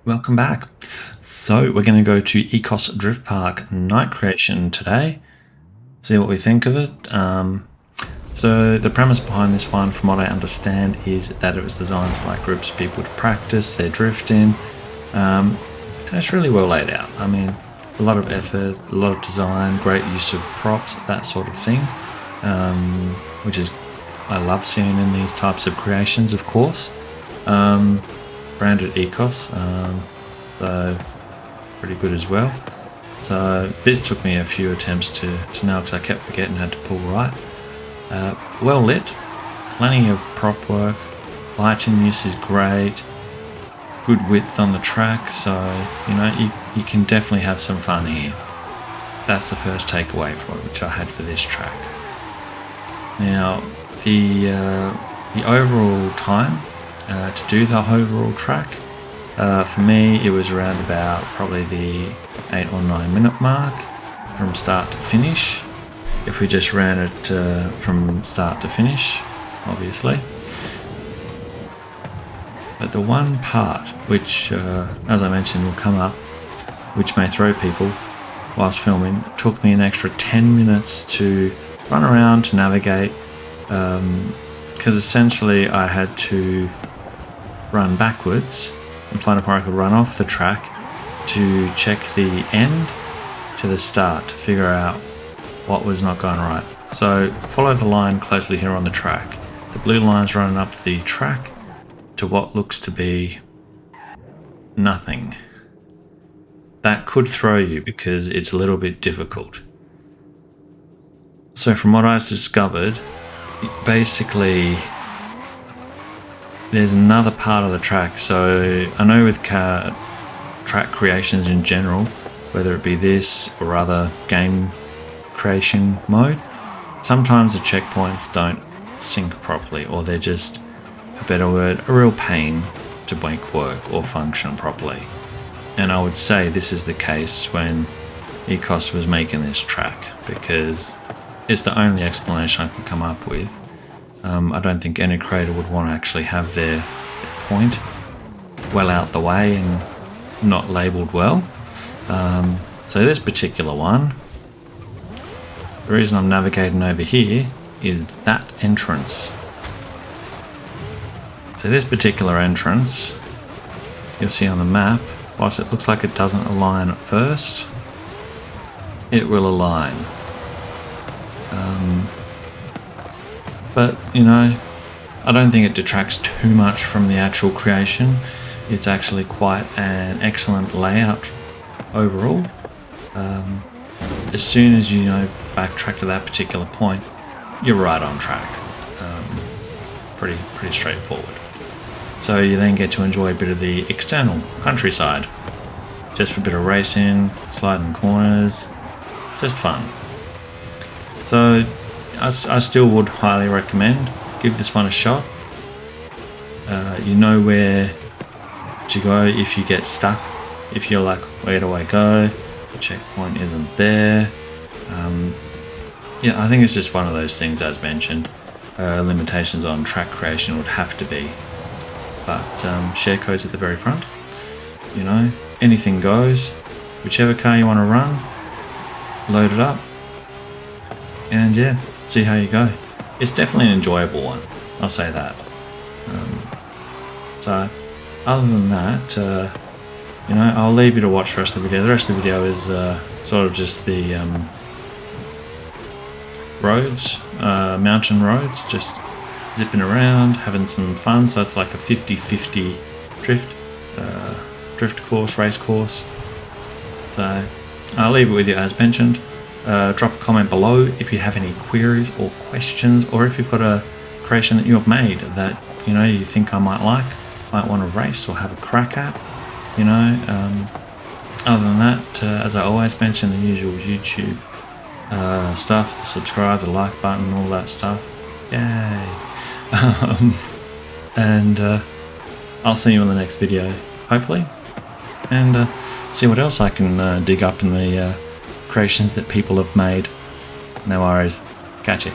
Welcome back. So we're going to go to EKOS Drift Park night creation today. See what we think of it. So the premise behind this one, from what I understand, is that it was designed for like groups of people to practice their drifting. And it's really well laid out. I mean, a lot of effort, a lot of design, great use of props, that sort of thing, which is I love seeing in these types of creations, of course. Branded EKOS, so pretty good as well. So this took me a few attempts to nail because I kept forgetting how to pull right. Well lit, plenty of prop work, lighting use is great, good width on the track, so you can definitely have some fun here. That's the first takeaway from it, which I had for this track. Now the overall time to do the overall track, for me it was around about probably the 8 or 9 minute mark from start to finish, if we just ran it from start to finish, obviously. But the one part which, as I mentioned, will come up, which may throw people whilst filming, took me an extra 10 minutes to run around, to navigate, because essentially I had to run backwards and find a point I could run off the track to check the end to the start to figure out what was not going right. So follow the line closely here on the track. The blue line's running up the track to what looks to be nothing. That could throw you because it's a little bit difficult. So from what I've discovered, basically there's another part of the track. So I know with track creations in general, whether it be this or other game creation mode, sometimes the checkpoints don't sync properly, or they're just, for a better word, a real pain to make work or function properly. And I would say this is the case when EKOS was making this track, because it's the only explanation I can come up with. I don't think any creator would want to actually have their point well out the way and not labelled well. So this particular one, the reason I'm navigating over here is that entrance. So this particular entrance, you'll see on the map, whilst it looks like it doesn't align at first, it will align. But I don't think it detracts too much from the actual creation. It's actually quite an excellent layout overall. As soon as you backtrack to that particular point, you're right on track. Pretty straightforward. So you then get to enjoy a bit of the external countryside, just for a bit of racing, sliding corners, just fun. So I still would highly recommend, give this one a shot. You know where to go if you get stuck, if you're like, where do I go? The checkpoint isn't there. Yeah, I think it's just one of those things, as mentioned. Limitations on track creation would have to be, but share codes at the very front. Anything goes. Whichever car you want to run, load it up, and yeah, see how you go. It's definitely an enjoyable one, I'll say that. So other than that, I'll leave you to watch the rest of the video. The rest of the video is sort of just the roads, mountain roads, just zipping around, having some fun. So it's like a 50-50 drift course, race course. So I'll leave it with you as mentioned. Drop a comment below if you have any queries or questions, or if you've got a creation that you have made that you think I might want to race or have a crack at. Other than that, as I always mention, the usual YouTube stuff, the subscribe, the like button, all that stuff. Yay! And I'll see you in the next video, hopefully, and see what else I can dig up in the creations that people have made. No worries. Catch you.